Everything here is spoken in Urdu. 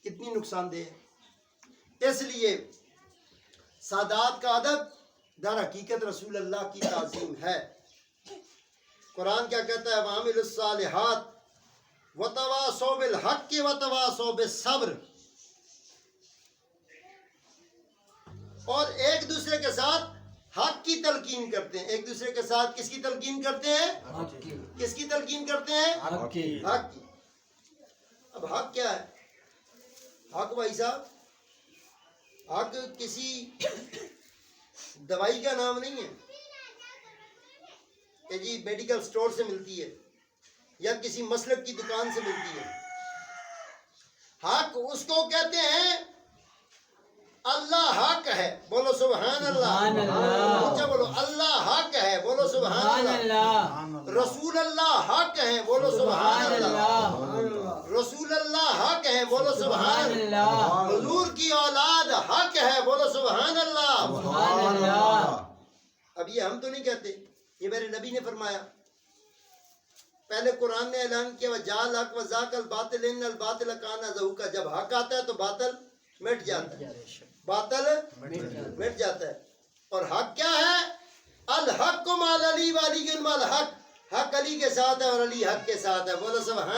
کتنی نقصان دہ ہے۔ اس لیے سادات کا ادب در حقیقت رسول اللہ کی تعظیم ہے۔ قرآن کیا کہتا ہے؟ وَعَمِلُوا الصَّالِحَاتِ وَتَوَاصَوْا بِالْحَقِّ وَتَوَاصَوْا بِالصَّبْرِ، اور ایک دوسرے کے ساتھ حق کی تلقین کرتے ہیں۔ ایک دوسرے کے ساتھ کس کی تلقین کرتے ہیں؟ حق کی۔ کس کی تلقین کرتے ہیں؟ حق کی۔ حق کی۔ اب حق کیا ہے؟ حق بھائی صاحب، حق کسی دوائی کا نام نہیں ہے کہ جی میڈیکل سٹور سے ملتی ہے یا کسی مسلک کی دکان سے ملتی ہے۔ حق اس کو کہتے ہیں اللہ حق ہے، بولو سبحان اللہ۔ سبحان اللہ۔ اونچا بولو، اللہ حق ہے، بولو سبحان سبحان اللہ۔ اللہ۔ رسول اللہ حق ہے، بولو سبحان اللہ۔ رسول اللہ حق ہے، بولو سبحان اللہ۔ حضور کی اولاد حق ہے، بولو سبحان اللہ۔ سبحان اللہ۔ اب یہ ہم تو نہیں کہتے، یہ میرے نبی نے فرمایا۔ پہلے قرآن نے اعلان کیا وَجَعَلَ الْحَقَّ وَذَاقَ الْبَاطِلَ إِنَّ الْبَاطِلَ كَانَ زَهُوقًا، جب حق آتا ہے تو باطل مٹ جاتا ہے، باطل مٹ جاتا ہے۔ اور حق کیا ہے؟ الحق مع علی وعلی مع الحق، حق علی کے ساتھ ہے اور علی حق کے ساتھ ہے، بولو سبحان